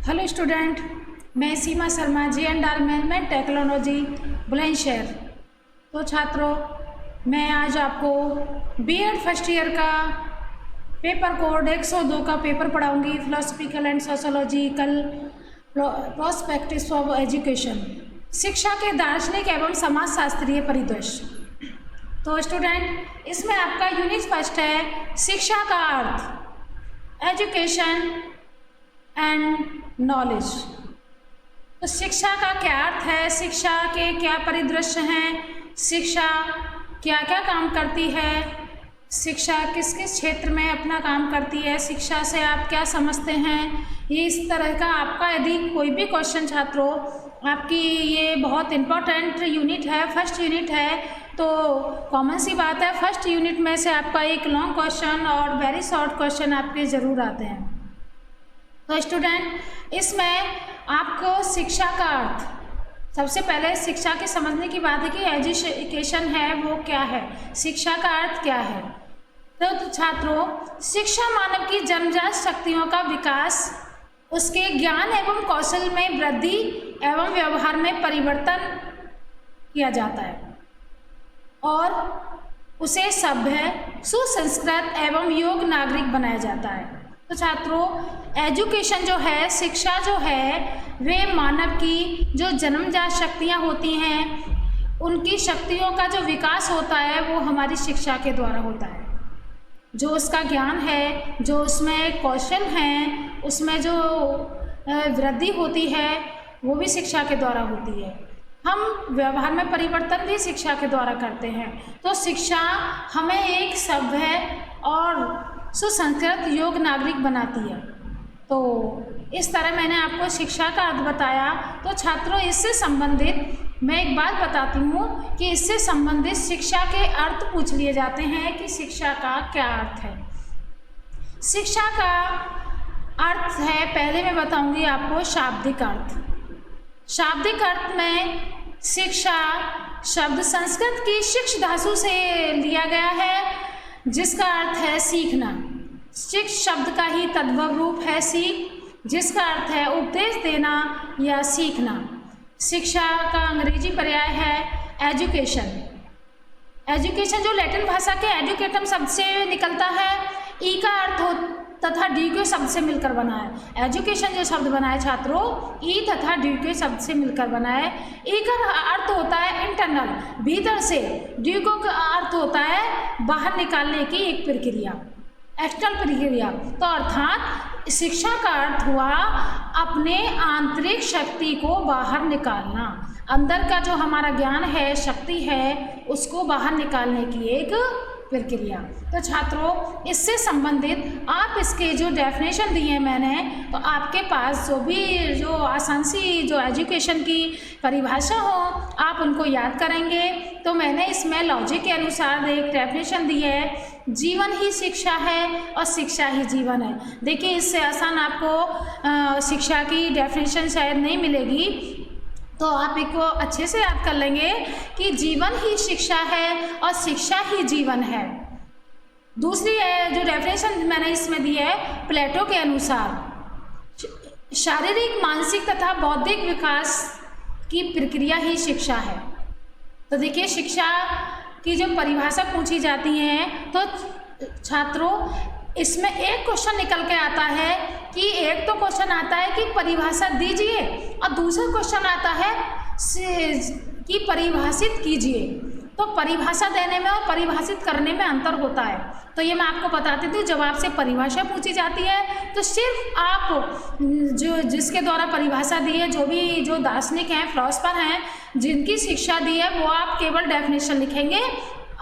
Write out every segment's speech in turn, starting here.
Hello student, मैं Seema Sharma J&R management technology Bulandshahr. तो छात्रों, मैं आज आपको B.Ed फर्स्ट ईयर का पेपर कोड 102 का पेपर पढ़ाऊंगी, philosophical and sociological prospectives of education, शिक्षा के दार्शनिक एवं समाजशास्त्रीय परिदृश्य। तो स्टूडेंट, इसमें आपका यूनिट फर्स्ट है शिक्षा का अर्थ, एजुकेशन एंड नॉलेज। तो शिक्षा का क्या अर्थ है, शिक्षा के क्या परिदृश्य हैं, शिक्षा क्या क्या काम करती है, शिक्षा किस किस क्षेत्र में अपना काम करती है, शिक्षा से आप क्या समझते हैं, ये इस तरह का आपका यदि कोई भी क्वेश्चन छात्रों, आपकी ये बहुत इम्पोर्टेंट यूनिट है, फर्स्ट यूनिट है। तो कॉमन सी बात है, फर्स्ट यूनिट में से आपका एक लॉन्ग क्वेश्चन और वेरी शॉर्ट क्वेश्चन आपके ज़रूर आते हैं। तो स्टूडेंट, इसमें आपको शिक्षा का अर्थ, सबसे पहले शिक्षा के समझने की बात है कि एजुकेशन है वो क्या है, शिक्षा का अर्थ क्या है। तो छात्रों, शिक्षा मानव की जन्मजात शक्तियों का विकास, उसके ज्ञान एवं कौशल में वृद्धि एवं व्यवहार में परिवर्तन किया जाता है और उसे सभ्य, सुसंस्कृत एवं योग्य नागरिक बनाया जाता है। तो छात्रों, एजुकेशन जो है, शिक्षा जो है, वे मानव की जो जन्मजात शक्तियाँ होती हैं, उनकी शक्तियों का जो विकास होता है वो हमारी शिक्षा के द्वारा होता है। जो उसका ज्ञान है, जो उसमें कौशल हैं, उसमें जो वृद्धि होती है वो भी शिक्षा के द्वारा होती है। हम व्यवहार में परिवर्तन भी शिक्षा के द्वारा करते हैं। तो शिक्षा हमें एक सभ्य और सुसंस्कृत योग्य नागरिक बनाती है। तो इस तरह मैंने आपको शिक्षा का अर्थ बताया। तो छात्रों, इससे संबंधित मैं एक बात बताती हूँ कि इससे संबंधित शिक्षा के अर्थ पूछ लिए जाते हैं कि शिक्षा का क्या अर्थ है। शिक्षा का अर्थ है, पहले मैं बताऊँगी आपको शाब्दिक अर्थ। शाब्दिक अर्थ में शिक्षा शब्द संस्कृत की शिक्ष धातु से लिया गया है, जिसका अर्थ है सीखना। शिक्ष शब्द का ही तद्भव रूप है सीख, जिसका अर्थ है उपदेश देना या सीखना। शिक्षा का अंग्रेजी पर्याय है एजुकेशन। एजुकेशन जो लैटिन भाषा के एजुकेटम शब्द से निकलता है, ई का अर्थ तथा डी के शब्द से मिलकर बना है। एजुकेशन जो शब्द बना है छात्रों, ई तथा डी के शब्द से मिलकर बना है। ई का अर्थ होता है इंटरनल, भीतर से। डी का अर्थ होता है बाहर निकालने की एक प्रक्रिया, एक्सटर्नल प्रक्रिया। तो अर्थात शिक्षा का अर्थ हुआ अपने आंतरिक शक्ति को बाहर निकालना, अंदर का जो हमारा ज्ञान है, शक्ति है, उसको बाहर निकालने की एक प्रक्रिया। तो छात्रों, इससे संबंधित आप इसके जो डेफिनेशन दिए हैं मैंने, तो आपके पास जो आसान सी जो एजुकेशन की परिभाषा हो, आप उनको याद करेंगे। तो मैंने इसमें लॉजिक के अनुसार एक डेफिनेशन दी है, जीवन ही शिक्षा है और शिक्षा ही जीवन है। देखिए, इससे आसान आपको शिक्षा की डेफिनेशन शायद नहीं मिलेगी, तो आप इसको अच्छे से याद कर लेंगे कि जीवन ही शिक्षा है और शिक्षा ही जीवन है। दूसरी है जो डेफिनेशन मैंने इसमें दी है, प्लेटो के अनुसार शारीरिक, मानसिक तथा बौद्धिक विकास की प्रक्रिया ही शिक्षा है। तो देखिए, शिक्षा की जो परिभाषा पूछी जाती है, तो छात्रों, इसमें एक क्वेश्चन निकल के आता है कि एक तो क्वेश्चन आता है कि परिभाषा दीजिए, और दूसरा क्वेश्चन आता है कि परिभाषित कीजिए। तो परिभाषा देने में और परिभाषित करने में अंतर होता है। तो ये मैं आपको बताती थी, जब आपसे परिभाषा पूछी जाती है तो सिर्फ आप जिसके द्वारा परिभाषा दी है, जो दार्शनिक हैं, फिलोसफर हैं, जिनकी शिक्षा दी है, वो आप केवल डेफिनेशन लिखेंगे।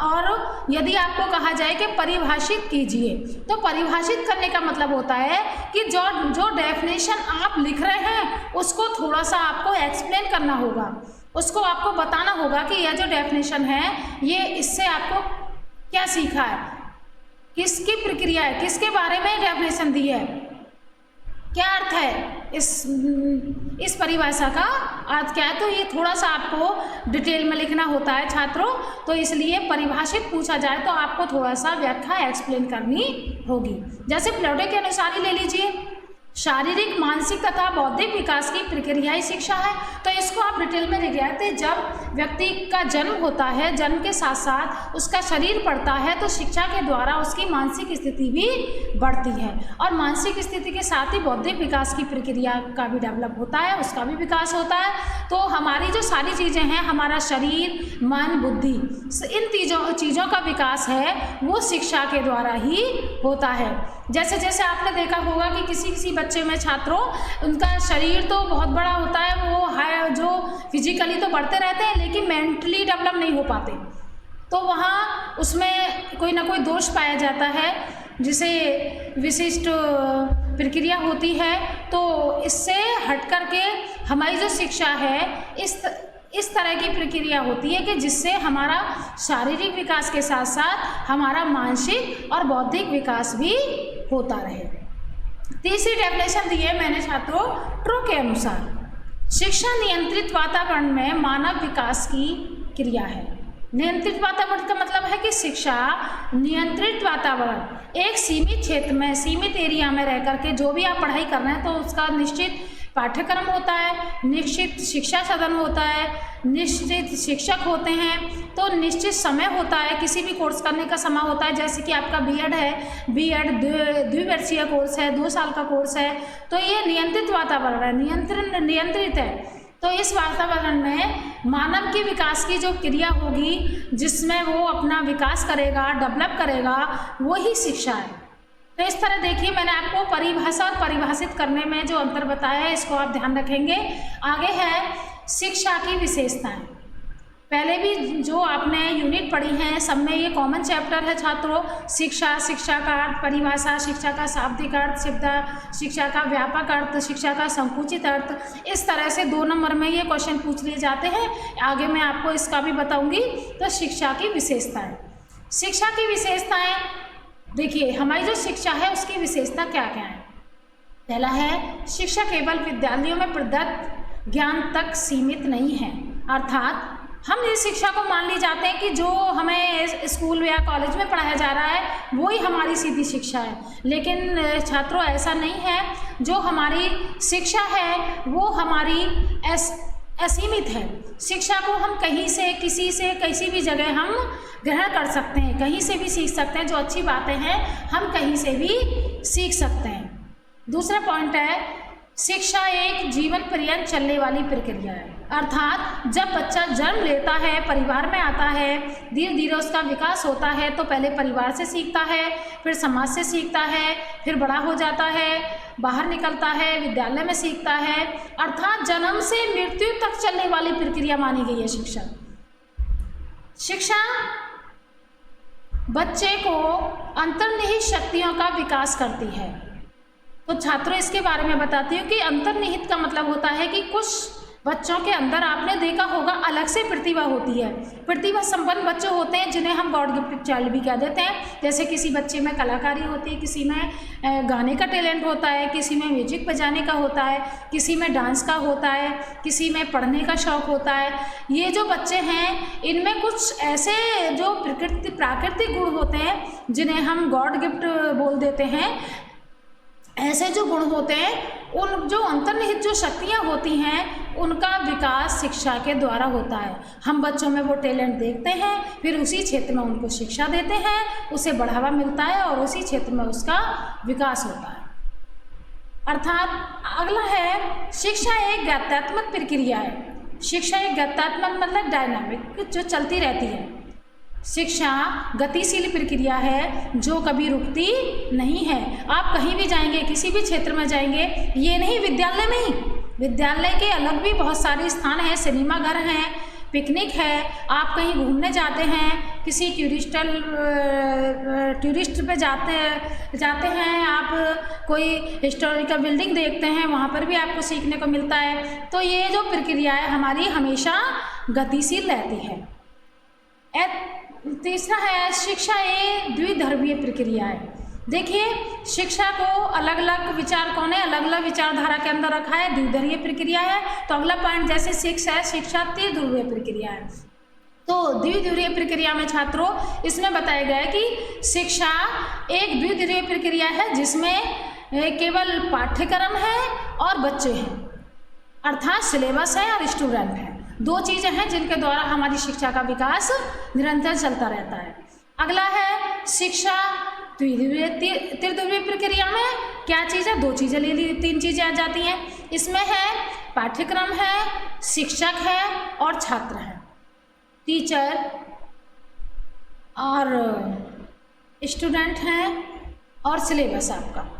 और यदि आपको कहा जाए कि परिभाषित कीजिए, तो परिभाषित करने का मतलब होता है कि जो डेफिनेशन आप लिख रहे हैं उसको थोड़ा सा आपको एक्सप्लेन करना होगा, उसको आपको बताना होगा कि यह जो डेफिनेशन है, ये इससे आपको क्या सीखा है, किसकी प्रक्रिया है, किसके बारे में डेफिनेशन दी है, क्या अर्थ है, इस परिभाषा का अर्थ क्या है। तो ये थोड़ा सा आपको डिटेल में लिखना होता है छात्रों। तो इसलिए परिभाषित पूछा जाए तो आपको थोड़ा सा व्याख्या एक्सप्लेन करनी होगी। जैसे प्लेटो के अनुसार ही ले लीजिए, शारीरिक, मानसिक तथा बौद्धिक विकास की प्रक्रिया ही शिक्षा है। तो इसको आप डिटेल में लिख आते, जब व्यक्ति का जन्म होता है, जन्म के साथ साथ उसका शरीर बढ़ता है, तो शिक्षा के द्वारा उसकी मानसिक स्थिति भी बढ़ती है, और मानसिक स्थिति के साथ ही बौद्धिक विकास की प्रक्रिया का भी डेवलप होता है, उसका भी विकास होता है। तो हमारी जो सारी चीज़ें हैं, हमारा शरीर, मन, बुद्धि, इन चीज़ों का विकास है वो शिक्षा के द्वारा ही होता है। जैसे जैसे आपने देखा होगा कि किसी बच्चे में, छात्रों, उनका शरीर तो बहुत बड़ा होता है, वो है जो फिजिकली तो बढ़ते रहते हैं, लेकिन मेंटली डेवलप नहीं हो पाते, तो वहाँ उसमें कोई ना कोई दोष पाया जाता है, जिसे विशिष्ट प्रक्रिया होती है। तो इससे हट करके हमारी जो शिक्षा है, इस तरह की प्रक्रिया होती है कि जिससे हमारा शारीरिक विकास के साथ साथ हमारा मानसिक और बौद्धिक विकास भी होता रहे। तीसरी डेफिनेशन दी है मैंने छात्रों ट्रू के अनुसार, शिक्षा नियंत्रित वातावरण में मानव विकास की क्रिया है। नियंत्रित वातावरण का मतलब है कि शिक्षा नियंत्रित वातावरण, एक सीमित क्षेत्र में, सीमित एरिया में रह करके जो भी आप पढ़ाई कर रहे हैं, तो उसका निश्चित पाठ्यक्रम होता है, निश्चित शिक्षा सदन होता है, निश्चित शिक्षक होते हैं, तो निश्चित समय होता है, किसी भी कोर्स करने का समय होता है। जैसे कि आपका बीएड है, बीएड द्विवर्षीय कोर्स है, 2 साल का कोर्स है, तो ये नियंत्रित वातावरण है, नियंत्रित है। तो इस वातावरण में मानव के विकास की जो क्रिया होगी, जिसमें वो अपना विकास करेगा, डेवलप करेगा, वही शिक्षा है। तो इस तरह देखिए, मैंने आपको परिभाषा और परिभाषित करने में जो अंतर बताया है, इसको आप ध्यान रखेंगे। आगे है शिक्षा की विशेषताएं। पहले भी जो आपने यूनिट पढ़ी हैं, सब में ये कॉमन चैप्टर है छात्रों। शिक्षा, शिक्षा का अर्थ, परिभाषा, शिक्षा का शाब्दिक अर्थ, शिक्षा का व्यापक अर्थ, शिक्षा का संकुचित अर्थ, इस तरह से 2 नंबर में ये क्वेश्चन पूछ लिए जाते हैं। आगे मैं आपको इसका भी बताऊंगी। तो शिक्षा की विशेषताएं, शिक्षा की विशेषताएं देखिए, हमारी जो शिक्षा है उसकी विशेषता क्या क्या है। पहला है, शिक्षा केवल विद्यालयों में प्रदत्त ज्ञान तक सीमित नहीं है, अर्थात हम इस शिक्षा को मान ली जाते हैं कि जो हमें स्कूल या कॉलेज में पढ़ाया जा रहा है वही हमारी सीधी शिक्षा है, लेकिन छात्रों ऐसा नहीं है। जो हमारी शिक्षा है वो हमारी असीमित है। शिक्षा को हम कहीं से, किसी से, किसी भी जगह हम ग्रहण कर सकते हैं, कहीं से भी सीख सकते हैं। जो अच्छी बातें हैं हम कहीं से भी सीख सकते हैं। दूसरा पॉइंट है, शिक्षा एक जीवन पर्यंत चलने वाली प्रक्रिया है, अर्थात जब बच्चा जन्म लेता है, परिवार में आता है, धीरे धीरे उसका विकास होता है। तो पहले परिवार से सीखता है, फिर समाज से सीखता है, फिर बड़ा हो जाता है, बाहर निकलता है, विद्यालय में सीखता है, अर्थात जन्म से मृत्यु तक चलने वाली प्रक्रिया मानी गई है शिक्षा। शिक्षा बच्चे को अंतर्निहित शक्तियों का विकास करती है। तो छात्रों, इसके बारे में बताती हूँ कि अंतर्निहित का मतलब होता है कि कुछ बच्चों के अंदर, आपने देखा होगा, अलग से प्रतिभा होती है। प्रतिभा संपन्न बच्चे होते हैं जिन्हें हम गॉड गिफ्टेड चाइल्ड भी कह देते हैं। जैसे किसी बच्चे में कलाकारी होती है, किसी में गाने का टैलेंट होता है, किसी में म्यूजिक बजाने का होता है, किसी में डांस का होता है, किसी में पढ़ने का शौक़ होता है। ये जो बच्चे हैं, इनमें कुछ ऐसे जो प्राकृतिक गुण होते हैं जिन्हें हम गॉड गिफ्ट बोल देते हैं। ऐसे जो गुण होते हैं, उन जो अंतर्निहित जो शक्तियाँ होती हैं, उनका विकास शिक्षा के द्वारा होता है। हम बच्चों में वो टैलेंट देखते हैं, फिर उसी क्षेत्र में उनको शिक्षा देते हैं, उसे बढ़ावा मिलता है और उसी क्षेत्र में उसका विकास होता है। अर्थात अगला है, शिक्षा एक गत्यात्मक प्रक्रिया है। शिक्षा एक गत्यात्मक मतलब डायनामिक, जो चलती रहती है। शिक्षा गतिशील प्रक्रिया है जो कभी रुकती नहीं है। आप कहीं भी जाएंगे, किसी भी क्षेत्र में जाएंगे, ये नहीं विद्यालय में ही, विद्यालय के अलग भी बहुत सारे स्थान हैं, सिनेमा घर हैं, पिकनिक है, आप कहीं घूमने जाते हैं, किसी टूरिस्ट पे जाते हैं, आप कोई हिस्टोरिकल बिल्डिंग देखते हैं, वहाँ पर भी आपको सीखने को मिलता है। तो ये जो प्रक्रिया है हमारी हमेशा गतिशील रहती है। तीसरा है, शिक्षा एक द्विध्रुवीय प्रक्रिया है। देखिए, शिक्षा को अलग अलग विचारकों ने अलग अलग विचारधारा के अंदर रखा है, द्विध्रुवीय प्रक्रिया है। तो अगला पॉइंट जैसे 6 है, शिक्षा त्रिध्रुवीय प्रक्रिया है। तो द्विध्रुवीय प्रक्रिया में छात्रों, इसमें बताया गया है कि शिक्षा एक द्विध्रुवीय प्रक्रिया है जिसमें केवल पाठ्यक्रम है और बच्चे हैं, अर्थात सिलेबस है और स्टूडेंट है। दो चीज़ें हैं जिनके द्वारा हमारी शिक्षा का विकास निरंतर चलता रहता है। अगला है शिक्षा त्रिध्रुवीय प्रक्रिया में क्या चीज़ है, दो चीज़ें ले ली, तीन चीज़ें आ जाती हैं। इसमें है पाठ्यक्रम है, शिक्षक है और छात्र है, टीचर और स्टूडेंट हैं और सिलेबस आपका।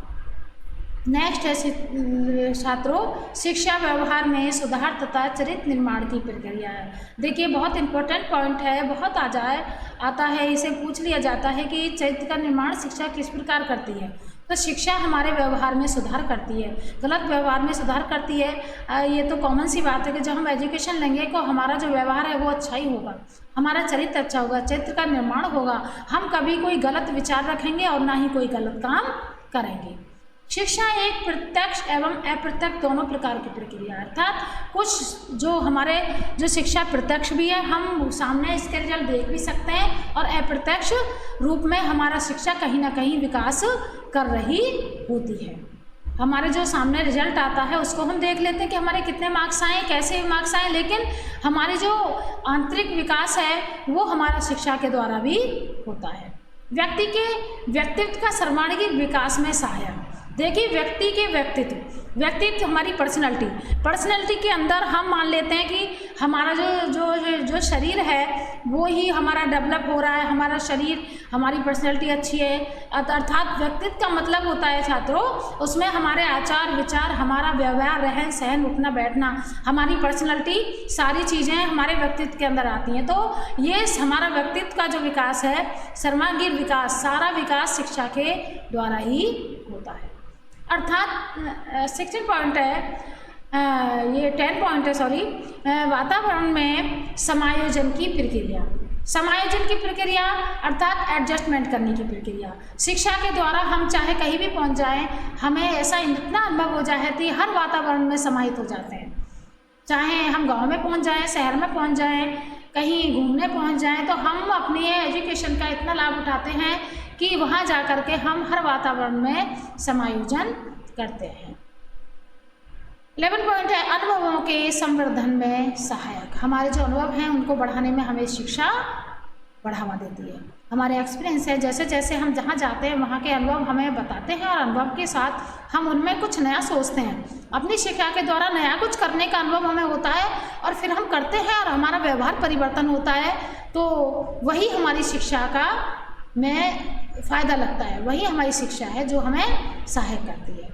नेक्स्ट है छात्रों शिक्षा व्यवहार में सुधार तथा चरित्र निर्माण की प्रक्रिया है। देखिए बहुत इंपॉर्टेंट पॉइंट है, बहुत आता है, इसे पूछ लिया जाता है कि चरित्र का निर्माण शिक्षा किस प्रकार करती है। तो शिक्षा हमारे व्यवहार में सुधार करती है, गलत व्यवहार में सुधार करती है। ये तो कॉमन सी बात है कि जब हम एजुकेशन लेंगे तो हमारा जो व्यवहार है वो अच्छा ही होगा, हमारा चरित्र अच्छा होगा, चरित्र का निर्माण होगा, हम कभी कोई गलत विचार रखेंगे और ना ही कोई गलत काम करेंगे। शिक्षा एक प्रत्यक्ष एवं अप्रत्यक्ष दोनों प्रकार की प्रक्रिया है, अर्थात कुछ जो हमारे जो शिक्षा प्रत्यक्ष भी है, हम सामने इसके रिजल्ट देख भी सकते हैं, और अप्रत्यक्ष रूप में हमारा शिक्षा कहीं ना कहीं विकास कर रही होती है। हमारे जो सामने रिजल्ट आता है उसको हम देख लेते हैं कि हमारे कितने मार्क्स आए, कैसे मार्क्स आए, लेकिन हमारे जो आंतरिक विकास है वो हमारा शिक्षा के द्वारा भी होता है। व्यक्ति के व्यक्तित्व का सर्वांगीण विकास में सहायक। देखिए व्यक्ति के व्यक्तित्व हमारी पर्सनैलिटी के अंदर हम मान लेते हैं कि हमारा जो शरीर है वो ही हमारा डेवलप हो रहा है, हमारा शरीर, हमारी पर्सनैलिटी अच्छी है, अर्थात व्यक्तित्व का मतलब होता है छात्रों उसमें हमारे आचार विचार, हमारा व्यवहार, रहन सहन, उठना बैठना, हमारी पर्सनैलिटी, सारी चीज़ें हमारे व्यक्तित्व के अंदर आती हैं। तो ये हमारा व्यक्तित्व का जो विकास है, सर्वांगीण विकास, सारा विकास शिक्षा के द्वारा ही होता है। अर्थात 16 पॉइंट है, ये 10 पॉइंट है सॉरी, वातावरण में समायोजन की प्रक्रिया। समायोजन की प्रक्रिया अर्थात एडजस्टमेंट करने की प्रक्रिया। शिक्षा के द्वारा हम चाहे कहीं भी पहुंच जाएं, हमें ऐसा इतना अनुभव हो जाए कि हर वातावरण में समाहित हो जाते हैं। चाहे हम गांव में पहुंच जाएं, शहर में पहुंच जाएं, कहीं घूमने पहुंच जाएं, तो हम अपनी एजुकेशन का इतना लाभ उठाते हैं कि वहाँ जा कर के हम हर वातावरण में समायोजन करते हैं। 11 पॉइंट है अनुभवों के संवर्धन में सहायक। हमारे जो अनुभव हैं उनको बढ़ाने में हमें शिक्षा बढ़ावा देती है। हमारे एक्सपीरियंस है, जैसे जैसे हम जहाँ जाते हैं वहाँ के अनुभव हमें बताते हैं और अनुभव के साथ हम उनमें कुछ नया सोचते हैं। अपनी शिक्षा के द्वारा नया कुछ करने का अनुभव हमें होता है और फिर हम करते हैं और हमारा व्यवहार परिवर्तन होता है, तो वही हमारी शिक्षा का में फ़ायदा लगता है, वही हमारी शिक्षा है जो हमें सहायक करती है।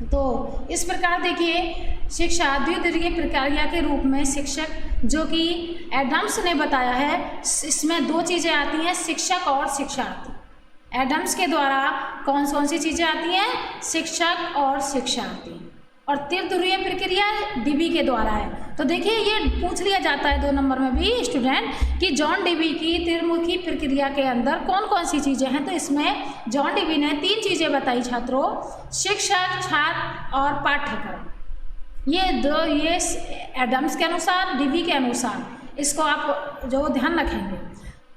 तो इस प्रकार देखिए शिक्षा द्वितीय प्रक्रिया के रूप में शिक्षक, जो कि एडम्स ने बताया है, इसमें दो चीज़ें आती हैं, शिक्षक और शिक्षार्थी। एडम्स के द्वारा कौन सी चीज़ें आती हैं, शिक्षक और शिक्षार्थी। और त्रिध्रुवीय प्रक्रिया डीबी के द्वारा है। तो देखिए ये पूछ लिया जाता है 2 नंबर में भी स्टूडेंट कि जॉन डीबी की त्रिमुखी प्रक्रिया के अंदर कौन कौन सी चीज़ें हैं। तो इसमें जॉन डीबी ने 3 चीज़ें बताई छात्रों, शिक्षक, छात्र और पाठ्यक्रम। ये एडम्स के अनुसार, डीबी के अनुसार, इसको आप जो ध्यान रखेंगे।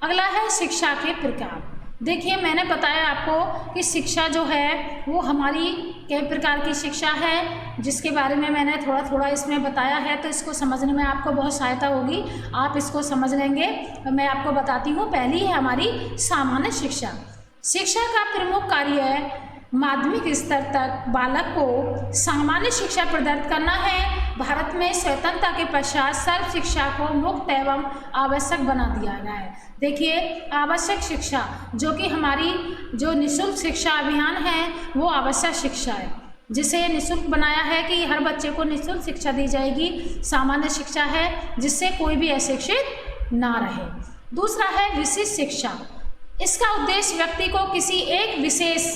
अगला है शिक्षा के प्रकार। देखिए मैंने बताया आपको कि शिक्षा जो है वो हमारी कई प्रकार की शिक्षा है, जिसके बारे में मैंने थोड़ा थोड़ा इसमें बताया है, तो इसको समझने में आपको बहुत सहायता होगी, आप इसको समझ लेंगे। मैं आपको बताती हूँ। पहली है हमारी सामान्य शिक्षा। शिक्षा का प्रमुख कार्य है माध्यमिक स्तर तक बालक को सामान्य शिक्षा प्रदत्त करना है। भारत में स्वतंत्रता के पश्चात सर्व शिक्षा को मुक्त एवं आवश्यक बना दिया गया है। देखिए आवश्यक शिक्षा, जो कि हमारी जो निःशुल्क शिक्षा अभियान है वो आवश्यक शिक्षा है, जिसे निःशुल्क बनाया है कि हर बच्चे को निःशुल्क शिक्षा दी जाएगी। सामान्य शिक्षा है जिससे कोई भी अशिक्षित ना रहे। दूसरा है विशिष्ट शिक्षा। इसका उद्देश्य व्यक्ति को किसी एक विशेष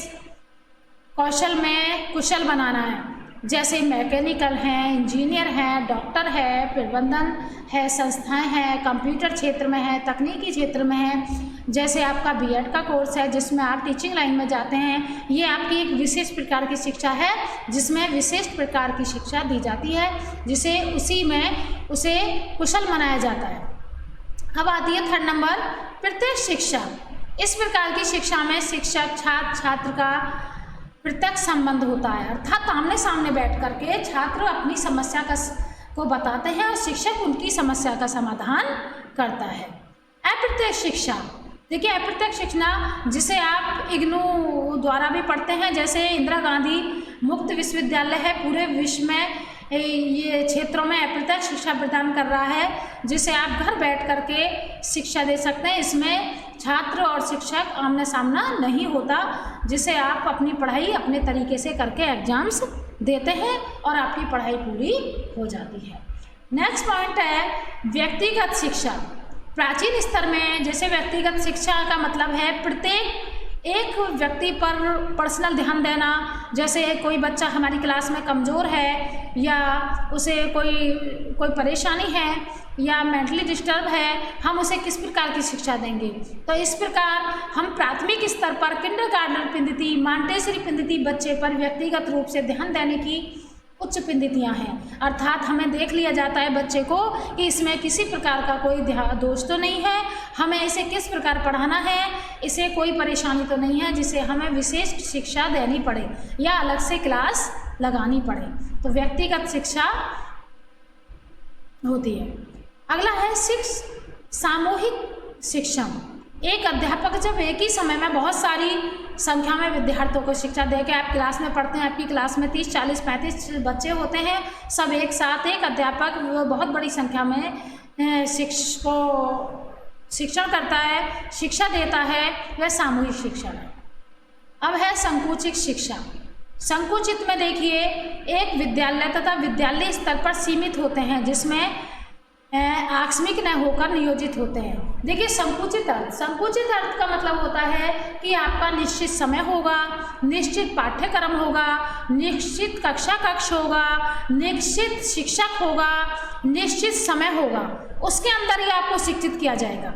कौशल में कुशल बनाना है, जैसे मैकेनिकल हैं, इंजीनियर हैं, डॉक्टर है, प्रबंधन है, संस्थाएं हैं, कंप्यूटर क्षेत्र में है, तकनीकी क्षेत्र में है। जैसे आपका बीएड का कोर्स है जिसमें आप टीचिंग लाइन में जाते हैं, ये आपकी एक विशेष प्रकार की शिक्षा है जिसमें विशिष्ट प्रकार की शिक्षा दी जाती है, जिसे उसी में उसे कुशल बनाया जाता है। अब आती है 3rd नंबर प्रत्यक्ष शिक्षा। इस प्रकार की शिक्षा में शिक्षक छात्र का प्रत्यक्ष संबंध होता है, अर्थात आमने सामने बैठ करके छात्र अपनी समस्या को बताते हैं और शिक्षक उनकी समस्या का समाधान करता है। अप्रत्यक्ष शिक्षा, देखिए अप्रत्यक्ष शिक्षा जिसे आप इग्नू द्वारा भी पढ़ते हैं, जैसे इंदिरा गांधी मुक्त विश्वविद्यालय है, पूरे विश्व में ये क्षेत्रों में अप्रत्यक्ष शिक्षा प्रदान कर रहा है, जिसे आप घर बैठ करके शिक्षा दे सकते हैं। इसमें छात्र और शिक्षक आमने सामना नहीं होता, जिसे आप अपनी पढ़ाई अपने तरीके से करके एग्जाम्स देते हैं और आपकी पढ़ाई पूरी हो जाती है। नेक्स्ट पॉइंट है व्यक्तिगत शिक्षा। प्राचीन स्तर में जैसे व्यक्तिगत शिक्षा का मतलब है प्रत्येक एक व्यक्ति पर पर्सनल ध्यान देना, जैसे कोई बच्चा हमारी क्लास में कमज़ोर है या उसे कोई परेशानी है या मेंटली डिस्टर्ब है, हम उसे किस प्रकार की शिक्षा देंगे। तो इस प्रकार हम प्राथमिक स्तर पर किंडरगार्टन पद्धति, मॉन्टेसरी पद्धति बच्चे पर व्यक्तिगत रूप से ध्यान देने की उच्च पद्धतियाँ हैं, अर्थात हमें देख लिया जाता है बच्चे को कि इसमें किसी प्रकार का कोई दोष तो नहीं है, हमें इसे किस प्रकार पढ़ाना है, इसे कोई परेशानी तो नहीं है जिसे हमें विशेष शिक्षा देनी पड़े या अलग से क्लास लगानी पड़े। तो व्यक्तिगत शिक्षा होती है। अगला है सामूहिक शिक्षा। एक अध्यापक जब एक ही समय में बहुत सारी संख्या में विद्यार्थियों को शिक्षा दे के, आप क्लास में पढ़ते हैं, आपकी क्लास में 30, 40, 35 बच्चे होते हैं, सब एक साथ एक अध्यापक बहुत बड़ी संख्या में शिक्षण करता है, शिक्षा देता है, वह सामूहिक शिक्षा है। अब है संकुचित शिक्षा। संकुचित में देखिए एक विद्यालय तथा विद्यालय स्तर पर सीमित होते हैं, जिसमें आकस्मिक न होकर नियोजित होते हैं। देखिए संकुचित अर्थ का मतलब होता है कि आपका निश्चित समय होगा, निश्चित पाठ्यक्रम होगा, निश्चित कक्ष होगा, निश्चित शिक्षक होगा, निश्चित समय होगा, उसके अंदर ही आपको शिक्षित किया जाएगा।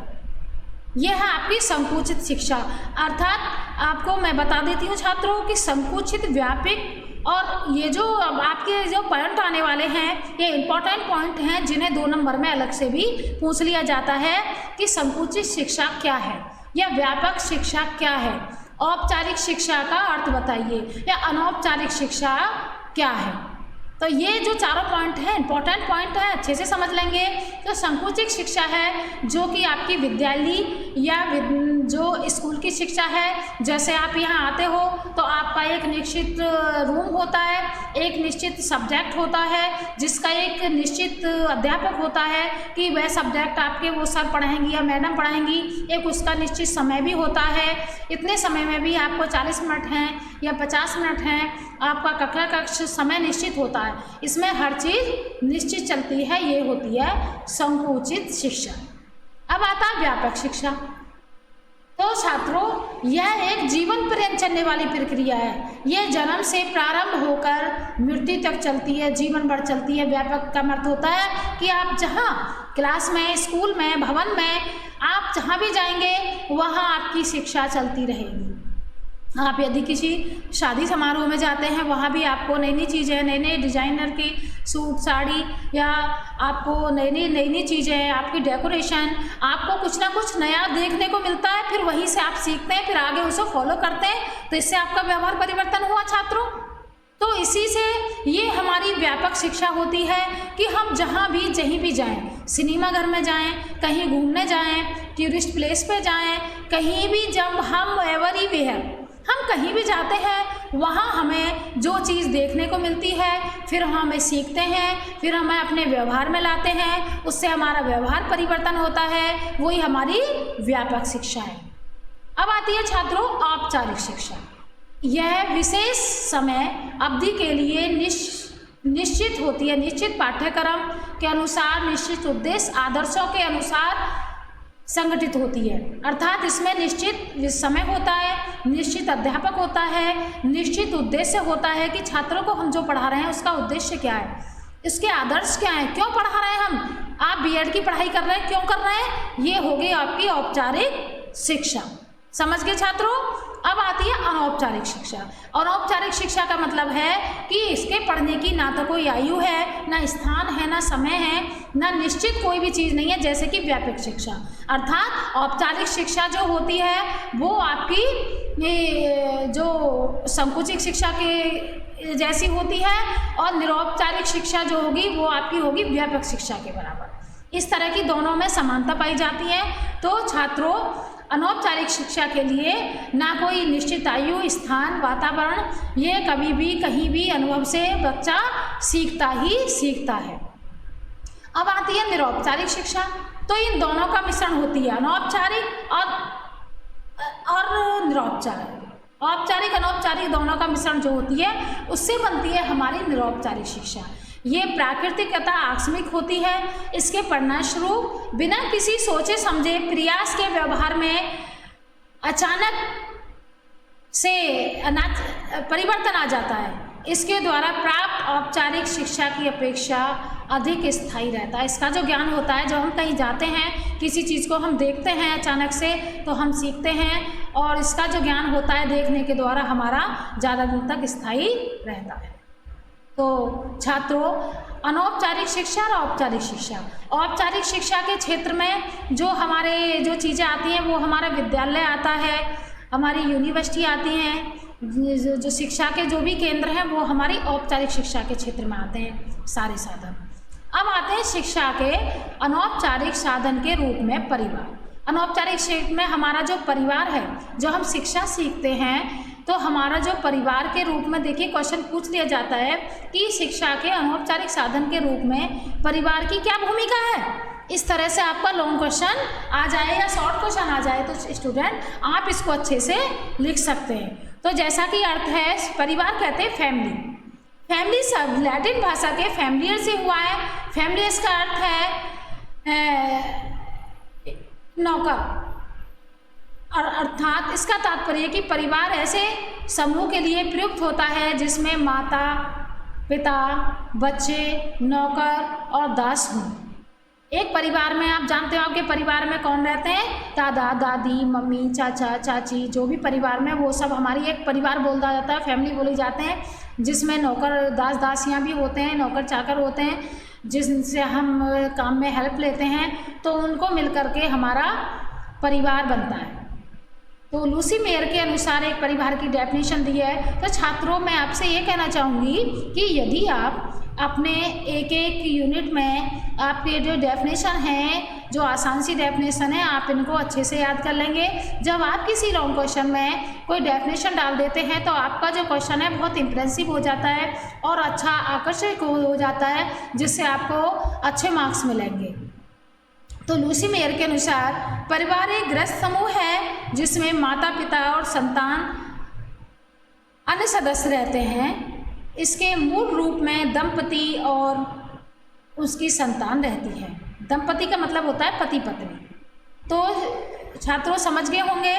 यह है आपकी संकुचित शिक्षा। अर्थात आपको मैं बता देती हूँ छात्रों कि संकुचित, व्यापक और ये जो अब आपके जो पॉइंट आने वाले हैं ये इम्पोर्टेंट पॉइंट हैं, जिन्हें 2 नंबर में अलग से भी पूछ लिया जाता है कि संकुचित शिक्षा क्या है या व्यापक शिक्षा क्या है, औपचारिक शिक्षा का अर्थ बताइए, या अनौपचारिक शिक्षा क्या है। तो ये जो चारों पॉइंट हैं इंपॉर्टेंट पॉइंट है, अच्छे से समझ लेंगे। तो संकुचित शिक्षा है जो कि आपकी विद्यालय या जो स्कूल की शिक्षा है, जैसे आप यहाँ आते हो तो आपका एक निश्चित रूम होता है, एक निश्चित सब्जेक्ट होता है, जिसका एक निश्चित अध्यापक होता है कि वह सब्जेक्ट आपके वो सर पढ़ाएंगी या मैडम पढ़ाएंगी, एक उसका निश्चित समय भी होता है, इतने समय में भी आपको 40 मिनट हैं या 50 मिनट हैं, आपका कक्ष समय निश्चित होता है, इसमें हर चीज़ निश्चित चलती है, ये होती है संकुचित शिक्षा। अब आता है व्यापक शिक्षा। तो छात्रों यह एक जीवन पर्यंत चलने वाली प्रक्रिया है, यह जन्म से प्रारंभ होकर मृत्यु तक चलती है, जीवन भर चलती है। व्यापक का अर्थ होता है कि आप जहाँ क्लास में, स्कूल में, भवन में, आप जहाँ भी जाएंगे वहाँ आपकी शिक्षा चलती रहेगी। आप यदि किसी शादी समारोह में जाते हैं वहाँ भी आपको नई नई चीज़ें, नए नए डिजाइनर की सूट साड़ी, या आपको नई नई चीज़ें, आपकी डेकोरेशन, आपको कुछ ना कुछ नया देखने को मिलता है, फिर वहीं से आप सीखते हैं, फिर आगे उसे फॉलो करते हैं, तो इससे आपका व्यवहार परिवर्तन हुआ छात्रों। तो इसी से ये हमारी व्यापक शिक्षा होती है कि हम जहाँ भी जहीं भी जाएं, सिनेमा घर में जाएं, कहीं घूमने जाएं, टूरिस्ट प्लेस पे जाएं, कहीं भी जब हम एवरीवेयर हम कहीं भी जाते हैं वहाँ हमें जो चीज़ देखने को मिलती है फिर हम हमें सीखते हैं, फिर हमें अपने व्यवहार में लाते हैं, उससे हमारा व्यवहार परिवर्तन होता है, वही हमारी व्यापक शिक्षा है। अब आती है छात्रों औपचारिक शिक्षा। यह विशेष समय अवधि के लिए निश्चित होती है, निश्चित पाठ्यक्रम के अनुसार, निश्चित उद्देश्य आदर्शों के अनुसार संगठित होती है। अर्थात इसमें निश्चित समय होता है, निश्चित अध्यापक होता है, निश्चित उद्देश्य होता है कि छात्रों को हम जो पढ़ा रहे हैं उसका उद्देश्य क्या है, इसके आदर्श क्या है, क्यों पढ़ा रहे हैं हम। आप बीएड की पढ़ाई कर रहे हैं, क्यों कर रहे हैं, ये होगी आपकी औपचारिक शिक्षा। समझ गए छात्रों। अब आती है अनौपचारिक शिक्षा। अनौपचारिक शिक्षा का मतलब है कि इसके पढ़ने की ना तो कोई आयु है, ना स्थान है, ना समय है, ना निश्चित कोई भी चीज़ नहीं है, जैसे कि व्यापक शिक्षा। अर्थात औपचारिक शिक्षा जो होती है वो आपकी जो संकुचित शिक्षा के जैसी होती है, और निरौपचारिक शिक्षा जो होगी वो आपकी होगी व्यापक शिक्षा के बराबर। इस तरह की दोनों में समानता पाई जाती है। तो छात्रों, अनौपचारिक शिक्षा के लिए ना कोई निश्चित आयु, स्थान, वातावरण, ये कभी भी कहीं भी अनुभव से बच्चा सीखता ही सीखता है। अब आती है निरौपचारिक शिक्षा। तो इन दोनों का मिश्रण होती है, अनौपचारिक और निरौपचारिक। औपचारिक अनौपचारिक दोनों का मिश्रण जो होती है उससे बनती है हमारी निरौपचारिक शिक्षा। ये प्राकृतिक तथा आकस्मिक होती है। इसके परिणामस्वरूप बिना किसी सोचे समझे प्रयास के व्यवहार में अचानक से परिवर्तन आ जाता है। इसके द्वारा प्राप्त औपचारिक शिक्षा की अपेक्षा अधिक स्थायी रहता है। इसका जो ज्ञान होता है, जब हम कहीं जाते हैं, किसी चीज़ को हम देखते हैं अचानक से, तो हम सीखते हैं, और इसका जो ज्ञान होता है देखने के द्वारा हमारा ज़्यादा दिन तक स्थायी रहता है। तो छात्रों, अनौपचारिक शिक्षा और औपचारिक शिक्षा। औपचारिक शिक्षा के क्षेत्र में जो हमारे जो चीज़ें आती हैं वो हमारा विद्यालय आता है, हमारी यूनिवर्सिटी आती हैं, जो शिक्षा के जो भी केंद्र हैं वो हमारी औपचारिक शिक्षा के क्षेत्र में आते हैं सारे साधन। अब आते हैं शिक्षा के अनौपचारिक साधन के रूप में परिवार। अनौपचारिक क्षेत्र में हमारा जो परिवार है, जो हम शिक्षा सीखते हैं, तो हमारा जो परिवार के रूप में, देखिए क्वेश्चन पूछ लिया जाता है कि शिक्षा के अनौपचारिक साधन के रूप में परिवार की क्या भूमिका है। इस तरह से आपका लॉन्ग क्वेश्चन आ जाए या शॉर्ट क्वेश्चन आ जाए तो स्टूडेंट आप इसको अच्छे से लिख सकते हैं। तो जैसा कि अर्थ है, परिवार कहते हैं फैमिली। फैमिली शब्द लैटिन भाषा के फैमिलियर से हुआ है। फैमिलियर्स का अर्थ है नौकर, और अर्थात इसका तात्पर्य कि परिवार ऐसे समूह के लिए प्रयुक्त होता है जिसमें माता, पिता, बच्चे, नौकर और दास हों। एक परिवार में आप जानते हो आपके परिवार में कौन रहते हैं, दादा, दादी, मम्मी, चाचा, चाची, जो भी परिवार में, वो सब हमारी एक परिवार बोला जाता है, फैमिली बोली जाते हैं, जिसमें नौकर, दास, दासियाँ भी होते हैं, नौकर चाकर होते हैं, जिनसे हम काम में हेल्प लेते हैं, तो उनको मिलकर के हमारा परिवार बनता है। तो लूसी मेयर के अनुसार एक परिवार की डेफिनेशन दी है। तो छात्रों, मैं आपसे ये कहना चाहूँगी कि यदि आप अपने एक एक यूनिट में आपके जो डेफिनेशन हैं, जो आसान सी डेफिनेशन है, आप इनको अच्छे से याद कर लेंगे। जब आप किसी लॉन्ग क्वेश्चन में कोई डेफिनेशन डाल देते हैं तो आपका जो क्वेश्चन है बहुत इम्प्रेसिव हो जाता है और अच्छा आकर्षक हो जाता है, जिससे आपको अच्छे मार्क्स मिलेंगे। तो लूसी मेयर के अनुसार परिवार एक गृहस्थ समूह है जिसमें माता, पिता और संतान अन्य सदस्य रहते हैं। इसके मूल रूप में दंपति और उसकी संतान रहती है। दंपति का मतलब होता है पति पत्नी। तो छात्रों समझ गए होंगे,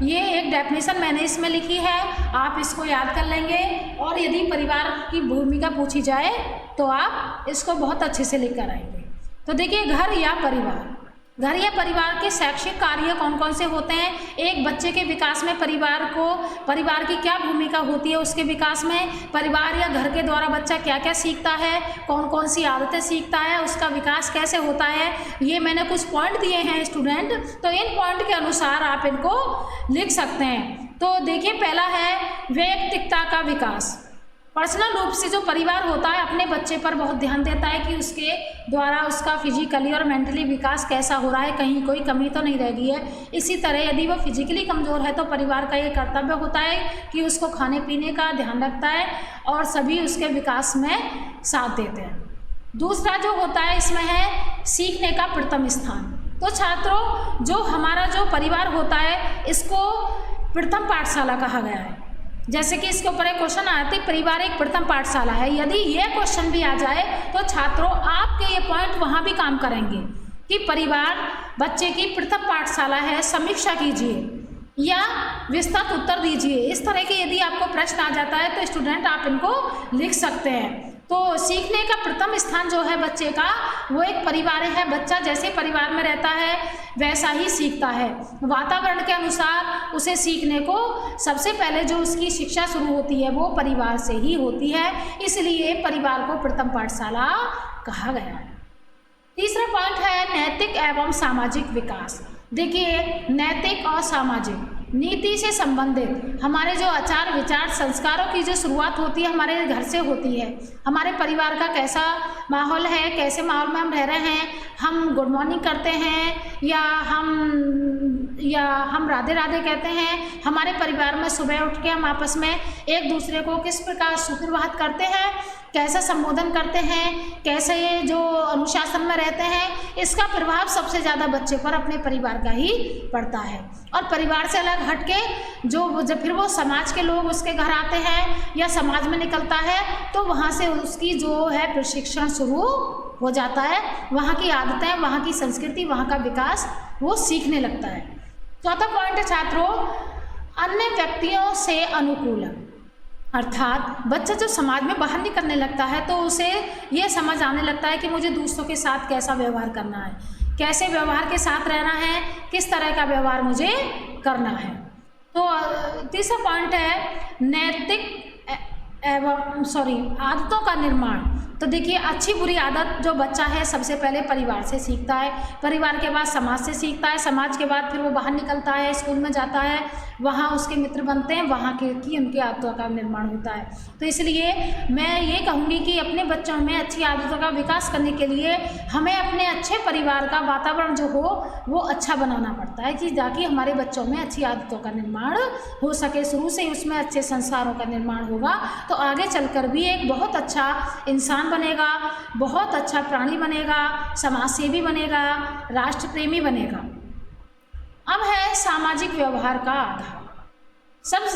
ये एक डेफिनेशन मैंने इसमें लिखी है, आप इसको याद कर लेंगे। और यदि परिवार की भूमिका पूछी जाए तो आप इसको बहुत अच्छे से लिख कर आएंगे। तो देखिए, घर या परिवार के शैक्षिक कार्य कौन कौन से होते हैं। एक बच्चे के विकास में परिवार की क्या भूमिका होती है, उसके विकास में परिवार या घर के द्वारा बच्चा क्या क्या सीखता है, कौन कौन सी आदतें सीखता है, उसका विकास कैसे होता है, ये मैंने कुछ पॉइंट दिए हैं स्टूडेंट। तो इन पॉइंट के अनुसार आप इनको लिख सकते हैं। तो देखिए, पहला है वैयक्तिकता का विकास। पर्सनल रूप से जो परिवार होता है अपने बच्चे पर बहुत ध्यान देता है कि उसके द्वारा उसका फिजिकली और मेंटली विकास कैसा हो रहा है, कहीं कोई कमी तो नहीं रह गई है। इसी तरह यदि वो फिजिकली कमज़ोर है तो परिवार का ये कर्तव्य होता है कि उसको खाने पीने का ध्यान रखता है और सभी उसके विकास में साथ देते हैं। दूसरा जो होता है इसमें है सीखने का प्रथम स्थान। तो छात्रों, जो हमारा जो परिवार होता है इसको प्रथम पाठशाला कहा गया है। जैसे कि इसके ऊपर एक क्वेश्चन आया था, परिवार एक प्रथम पाठशाला है। यदि ये क्वेश्चन भी आ जाए तो छात्रों आपके ये पॉइंट वहाँ भी काम करेंगे कि परिवार बच्चे की प्रथम पाठशाला है। समीक्षा कीजिए या विस्तृत उत्तर दीजिए। इस तरह के यदि आपको प्रश्न आ जाता है तो स्टूडेंट आप इनको लिख सकते हैं। तो सीखने का प्रथम स्थान जो है बच्चे का वो एक परिवार है। बच्चा जैसे परिवार में रहता है वैसा ही सीखता है। वातावरण के अनुसार उसे सीखने को सबसे पहले जो उसकी शिक्षा शुरू होती है वो परिवार से ही होती है, इसलिए परिवार को प्रथम पाठशाला कहा गया है। तीसरा पॉइंट है नैतिक एवं सामाजिक विकास। देखिए, नैतिक और सामाजिक नीति से संबंधित हमारे जो आचार विचार संस्कारों की जो शुरुआत होती है हमारे घर से होती है। हमारे परिवार का कैसा माहौल है, कैसे माहौल में हम रह रहे हैं, हम गुड मॉर्निंग करते हैं या हम राधे राधे कहते हैं। हमारे परिवार में सुबह उठ के हम आपस में एक दूसरे को किस प्रकार सुप्रभात करते हैं, कैसा संबोधन करते हैं, कैसे ये जो अनुशासन में रहते हैं, इसका प्रभाव सबसे ज़्यादा बच्चे पर अपने परिवार का ही पड़ता है। और परिवार से अलग हटके जब फिर वो समाज के लोग उसके घर आते हैं या समाज में निकलता है तो वहाँ से उसकी जो है प्रशिक्षण शुरू हो जाता है। वहाँ की आदतें, वहाँ की संस्कृति, वहाँ का विकास वो सीखने लगता है। चौथा पॉइंट है छात्रों, अन्य व्यक्तियों से अनुकूलन। अर्थात बच्चा जब समाज में बाहर निकलने लगता है तो उसे ये समझ आने लगता है कि मुझे दूसरों के साथ कैसा व्यवहार करना है, कैसे व्यवहार के साथ रहना है, किस तरह का व्यवहार मुझे करना है। तो तीसरा पॉइंट है नैतिक आदतों का निर्माण। तो देखिए, अच्छी बुरी आदत जो बच्चा है सबसे पहले परिवार से सीखता है, परिवार के बाद समाज से सीखता है, समाज के बाद फिर वो बाहर निकलता है, स्कूल में जाता है, वहाँ उसके मित्र बनते हैं, वहाँ की उनकी आदतों का निर्माण होता है। तो इसलिए मैं ये कहूँगी कि अपने बच्चों में अच्छी आदतों का विकास करने के लिए हमें अपने अच्छे परिवार का वातावरण जो हो वो अच्छा बनाना पड़ता है कि ताकि हमारे बच्चों में अच्छी आदतों का निर्माण हो सके। शुरू से ही उसमें अच्छे संस्कारों का निर्माण होगा तो आगे चलकर भी एक बहुत अच्छा इंसान बनेगा, बहुत अच्छा प्राणी बनेगा, समाज सेवी बनेगा, राष्ट्र प्रेमी बनेगा। अब है सामाजिक व्यवहार का आधार।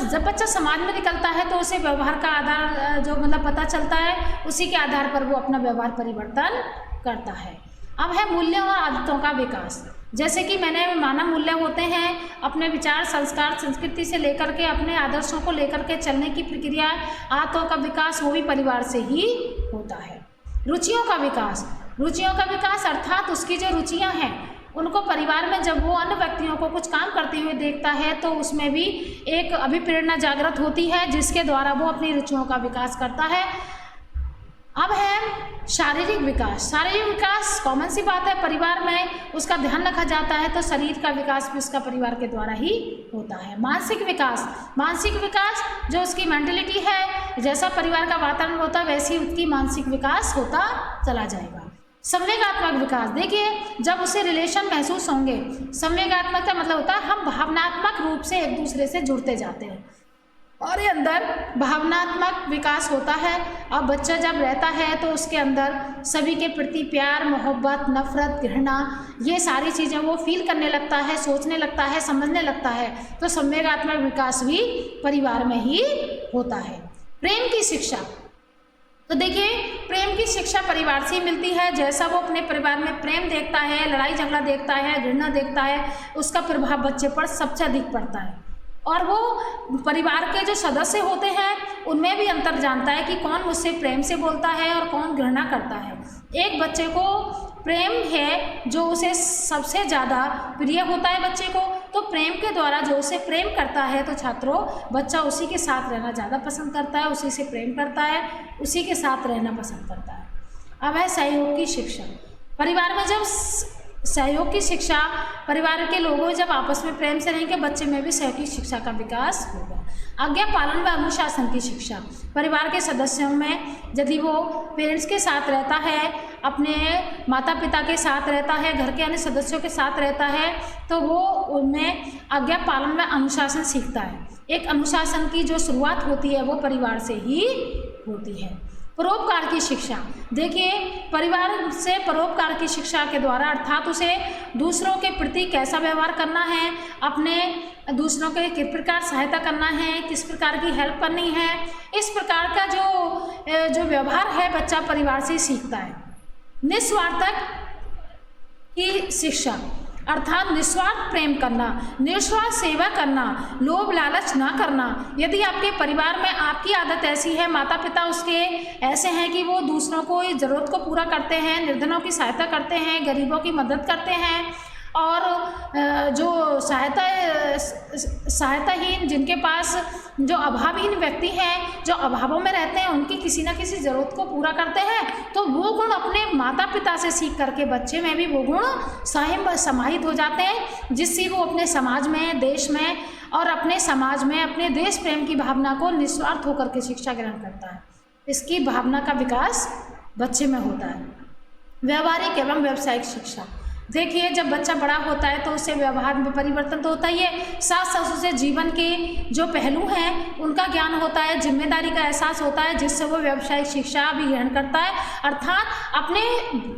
जब बच्चा समाज में निकलता है तो उसे व्यवहार का आधार जो पता चलता है, उसी के आधार पर वो अपना व्यवहार परिवर्तन करता है। अब है मूल्यों और आदतों का विकास। जैसे कि मैंने मानव मूल्य होते हैं, अपने विचार, संस्कार, संस्कृति से लेकर के अपने आदर्शों को लेकर के चलने की प्रक्रिया, आदतों का विकास वो भी परिवार से ही होता है। रुचियों का विकास अर्थात उसकी जो रुचियां हैं उनको परिवार में जब वो अन्य व्यक्तियों को कुछ काम करते हुए देखता है तो उसमें भी एक अभिप्रेरणा जागृत होती है जिसके द्वारा वो अपनी रुचियों का विकास करता है। अब है शारीरिक विकास कॉमन सी बात है, परिवार में उसका ध्यान रखा जाता है तो शरीर का विकास भी उसका परिवार के द्वारा ही होता है। मानसिक विकास जो उसकी मेंटलिटी है, जैसा परिवार का वातावरण होता है वैसे ही उसकी मानसिक विकास होता चला जाएगा। संवेगात्मक विकास, देखिए जब उसे रिलेशन महसूस होंगे, संवेगात्मक का मतलब होता है हम भावनात्मक रूप से एक दूसरे से जुड़ते जाते हैं और ये अंदर भावनात्मक विकास होता है। अब बच्चा जब रहता है तो उसके अंदर सभी के प्रति प्यार, मोहब्बत, नफरत, घृणा, ये सारी चीज़ें वो फील करने लगता है, सोचने लगता है, समझने लगता है। तो संवेगात्मक विकास भी परिवार में ही होता है। प्रेम की शिक्षा, तो देखिए प्रेम की शिक्षा परिवार से ही मिलती है। जैसा वो अपने परिवार में प्रेम देखता है, लड़ाई झगड़ा देखता है, घृणा देखता है, उसका प्रभाव बच्चे पर सबसे अधिक पड़ता है। और वो परिवार के जो सदस्य होते हैं उनमें भी अंतर जानता है कि कौन मुझसे प्रेम से बोलता है और कौन घृणा करता है। एक बच्चे को प्रेम है जो उसे सबसे ज़्यादा प्रिय होता है बच्चे को, तो प्रेम के द्वारा जो उसे प्रेम करता है तो छात्रों बच्चा उसी के साथ रहना ज़्यादा पसंद करता है, उसी से प्रेम करता है, उसी के साथ रहना पसंद करता है। अब है सहयोग की शिक्षा। परिवार में जब सहयोग की शिक्षा, परिवार के लोगों जब आपस में प्रेम से रहेंगे बच्चे में भी सहयोग की शिक्षा का विकास होगा। आज्ञा पालन व अनुशासन की शिक्षा, परिवार के सदस्यों में यदि वो पेरेंट्स के साथ रहता है, अपने माता पिता के साथ रहता है, घर के अन्य सदस्यों के साथ रहता है तो वो उनमें आज्ञा पालन व अनुशासन सीखता है। एक अनुशासन की जो शुरुआत होती है वो परिवार से ही होती है। परोपकार की शिक्षा, देखिए परिवार से परोपकार की शिक्षा के द्वारा अर्थात उसे दूसरों के प्रति कैसा व्यवहार करना है, अपने दूसरों के किस प्रकार सहायता करना है, किस प्रकार की हेल्प करनी है, इस प्रकार का जो व्यवहार है बच्चा परिवार से सीखता है। निस्वार्थक की शिक्षा, अर्थात निस्वार्थ प्रेम करना, निस्वार्थ सेवा करना, लोभ लालच ना करना। यदि आपके परिवार में आपकी आदत ऐसी है, माता पिता उसके ऐसे हैं कि वो दूसरों को ज़रूरत को पूरा करते हैं, निर्धनों की सहायता करते हैं, गरीबों की मदद करते हैं, और जो सहायताहीन, जिनके पास जो अभावहीन व्यक्ति हैं, जो अभावों में रहते हैं, उनकी किसी न किसी ज़रूरत को पूरा करते हैं, तो वो गुण अपने माता पिता से सीख करके बच्चे में भी वो गुण समाहित हो जाते हैं, जिससे वो अपने समाज में, देश में और अपने समाज में अपने देश प्रेम की भावना को निस्वार्थ होकर के शिक्षा ग्रहण करता है। इसकी भावना का विकास बच्चे में होता है। व्यवहारिक एवं व्यावसायिक शिक्षा। देखिए, जब बच्चा बड़ा होता है तो उससे व्यवहार में परिवर्तन तो होता ही है, साथ साथ उसे जीवन के जो पहलू हैं उनका ज्ञान होता है, जिम्मेदारी का एहसास होता है, जिससे वो व्यावसायिक शिक्षा भी ग्रहण करता है, अर्थात अपने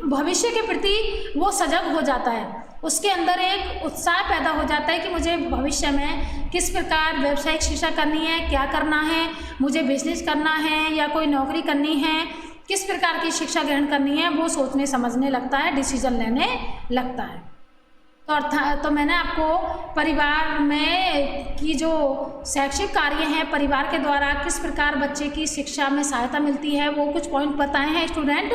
भविष्य के प्रति वो सजग हो जाता है। उसके अंदर एक उत्साह पैदा हो जाता है कि मुझे भविष्य में किस प्रकार व्यावसायिक शिक्षा करनी है, क्या करना है, मुझे बिजनेस करना है या कोई नौकरी करनी है, किस प्रकार की शिक्षा ग्रहण करनी है, वो सोचने समझने लगता है, डिसीजन लेने लगता है। तो मैंने आपको परिवार में की जो शैक्षिक कार्य हैं, परिवार के द्वारा किस प्रकार बच्चे की शिक्षा में सहायता मिलती है, वो कुछ पॉइंट बताए हैं स्टूडेंट।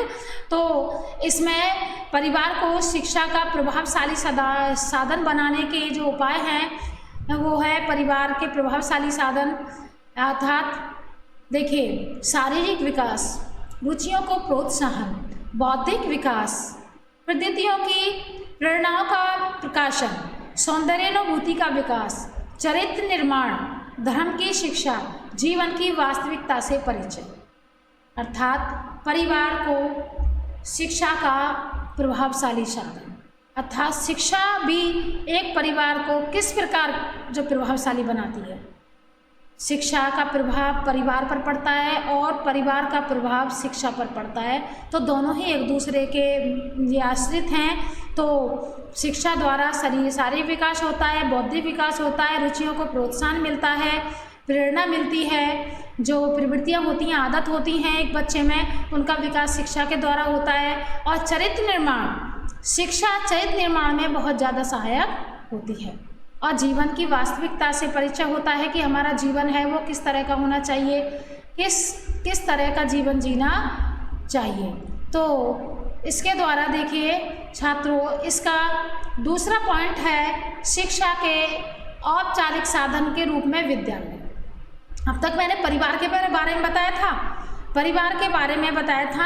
तो इसमें परिवार को शिक्षा का प्रभावशाली साधन बनाने के जो उपाय हैं वो है परिवार के प्रभावशाली साधन, अर्थात देखिए, शारीरिक विकास, रुचियों को प्रोत्साहन, बौद्धिक विकास, प्रकृतियों की प्रेरणाओं का प्रकाशन, सौंदर्यानुभूति का विकास, चरित्र निर्माण, धर्म की शिक्षा, जीवन की वास्तविकता से परिचय। अर्थात परिवार को शिक्षा का प्रभावशाली साधन, अर्थात शिक्षा भी एक परिवार को किस प्रकार जो प्रभावशाली बनाती है। शिक्षा का प्रभाव परिवार पर पड़ता है और परिवार का प्रभाव शिक्षा पर पड़ता है, तो दोनों ही एक दूसरे के आश्रित हैं। तो शिक्षा द्वारा शारीरिक विकास होता है, बौद्धिक विकास होता है, रुचियों को प्रोत्साहन मिलता है, प्रेरणा मिलती है, जो प्रवृत्तियाँ होती हैं, आदत होती हैं एक बच्चे में, उनका विकास शिक्षा के द्वारा होता है। और चरित्र निर्माण, शिक्षा चरित्र निर्माण में बहुत ज़्यादा सहायक होती है। और जीवन की वास्तविकता से परिचय होता है कि हमारा जीवन है वो किस तरह का होना चाहिए, किस तरह का जीवन जीना चाहिए। तो इसके द्वारा देखिए छात्रों, इसका दूसरा पॉइंट है शिक्षा के औपचारिक साधन के रूप में विद्यालय। अब तक मैंने परिवार के बारे में बताया था,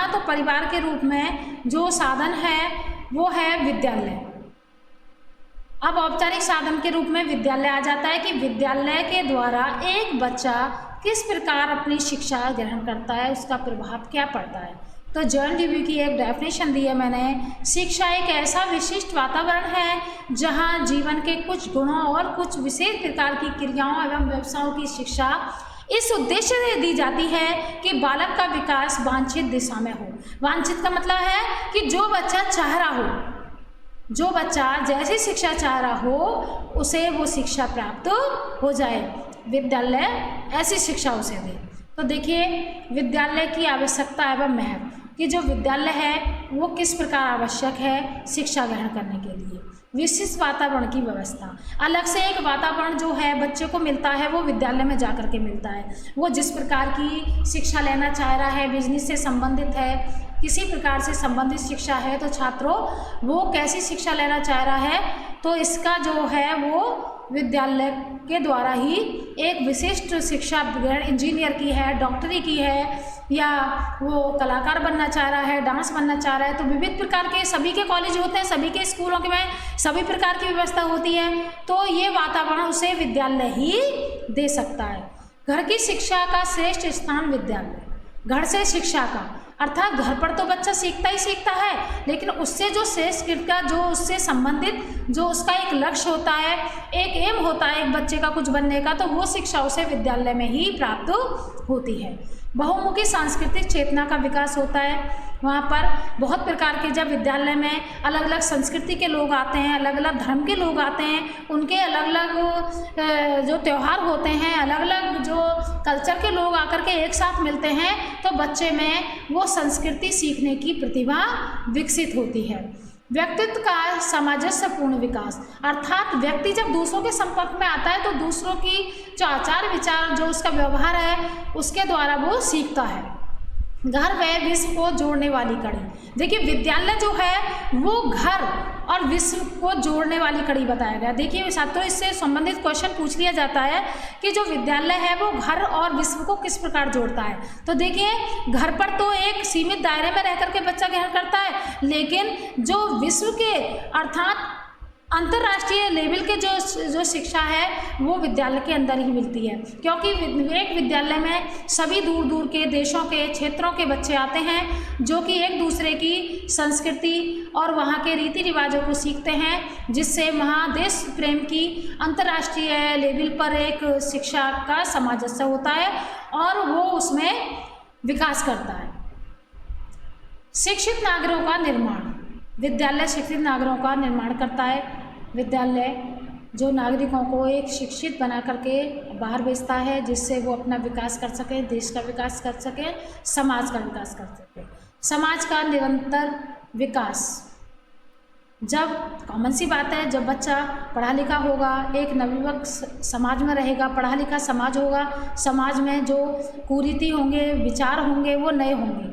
तो परिवार के रूप में जो साधन है वो है विद्यालय। अब औपचारिक साधन के रूप में विद्यालय आ जाता है कि विद्यालय के द्वारा एक बच्चा किस प्रकार अपनी शिक्षा ग्रहण करता है, उसका प्रभाव क्या पड़ता है। तो जॉन डेवी की एक डेफिनेशन दी है मैंने, शिक्षा एक ऐसा विशिष्ट वातावरण है जहां जीवन के कुछ गुणों और कुछ विशेष प्रकार की क्रियाओं एवं व्यवसायों की शिक्षा इस उद्देश्य से दी जाती है कि बालक का विकास वांछित दिशा में हो। वांछित का मतलब है कि जो बच्चा चाह रहा हो, जो बच्चा जैसी शिक्षा चाह रहा हो उसे वो शिक्षा प्राप्त हो जाए, विद्यालय ऐसी शिक्षा उसे दे। तो देखिए विद्यालय की आवश्यकता एवं महत्व कि जो विद्यालय है वो किस प्रकार आवश्यक है शिक्षा ग्रहण करने के लिए। विशिष्ट वातावरण की व्यवस्था, अलग से एक वातावरण जो है बच्चे को मिलता है वो विद्यालय में जाकर के मिलता है। वो जिस प्रकार की शिक्षा लेना चाह रहा है, बिजनेस से संबंधित है, किसी प्रकार से संबंधित शिक्षा है, तो छात्रों वो कैसी शिक्षा लेना चाह रहा है, तो इसका जो है वो विद्यालय के द्वारा ही एक विशिष्ट शिक्षा इंजीनियर की है, डॉक्टरी की है, या वो कलाकार बनना चाह रहा है, डांस बनना चाह रहा है, तो विविध प्रकार के सभी के कॉलेज होते हैं, सभी के स्कूलों के में सभी प्रकार की व्यवस्था होती है। तो ये वातावरण उसे विद्यालय ही दे सकता है। घर की शिक्षा का श्रेष्ठ स्थान विद्यालय, घर से शिक्षा का अर्थात घर पर तो बच्चा सीखता ही सीखता है, लेकिन उससे जो श्रेष्ठ का जो उससे संबंधित जो उसका एक लक्ष्य होता है, एक एम होता है एक बच्चे का कुछ बनने का, तो वो शिक्षा उसे विद्यालय में ही प्राप्त होती है। बहुमुखी सांस्कृतिक चेतना का विकास होता है। वहाँ पर बहुत प्रकार के जब विद्यालय में अलग अलग संस्कृति के लोग आते हैं, अलग अलग धर्म के लोग आते हैं, उनके अलग अलग जो त्यौहार होते हैं, अलग अलग जो कल्चर के लोग आकर के एक साथ मिलते हैं, तो बच्चे में वो संस्कृति सीखने की प्रतिभा विकसित होती है। व्यक्तित्व का सामंजस्यपूर्ण विकास, अर्थात व्यक्ति जब दूसरों के संपर्क में आता है तो दूसरों की जो आचार विचार, जो उसका व्यवहार है, उसके द्वारा वो सीखता है। घर व विश्व को जोड़ने वाली कड़ी, देखिए विद्यालय जो है वो घर और विश्व को जोड़ने वाली कड़ी बताया गया। देखिए छात्रों, इससे संबंधित क्वेश्चन पूछ लिया जाता है कि जो विद्यालय है वो घर और विश्व को किस प्रकार जोड़ता है। तो देखिए घर पर तो एक सीमित दायरे में रह करके बच्चा ग्रहण करता है, लेकिन जो विश्व के अर्थात अंतर्राष्ट्रीय लेवल के जो शिक्षा है वो विद्यालय के अंदर ही मिलती है, क्योंकि एक विद्यालय में सभी दूर दूर के देशों के क्षेत्रों के बच्चे आते हैं जो कि एक दूसरे की संस्कृति और वहाँ के रीति रिवाजों को सीखते हैं, जिससे वहाँ देश प्रेम की अंतर्राष्ट्रीय लेवल पर एक शिक्षा का सामंजस्य होता है और वो उसमें विकास करता है। शिक्षित नागरिकों का निर्माण, विद्यालय शिक्षित नागरिकों का निर्माण करता है। विद्यालय जो नागरिकों को एक शिक्षित बना करके बाहर भेजता है, जिससे वो अपना विकास कर सके, देश का विकास कर सके, समाज का विकास कर सके। समाज का निरंतर विकास, जब कॉमन सी बात है, जब बच्चा पढ़ा लिखा होगा, एक नवयुवक समाज में रहेगा, पढ़ा लिखा समाज होगा, समाज में जो कुरीति होंगे, विचार होंगे, वो नए होंगे।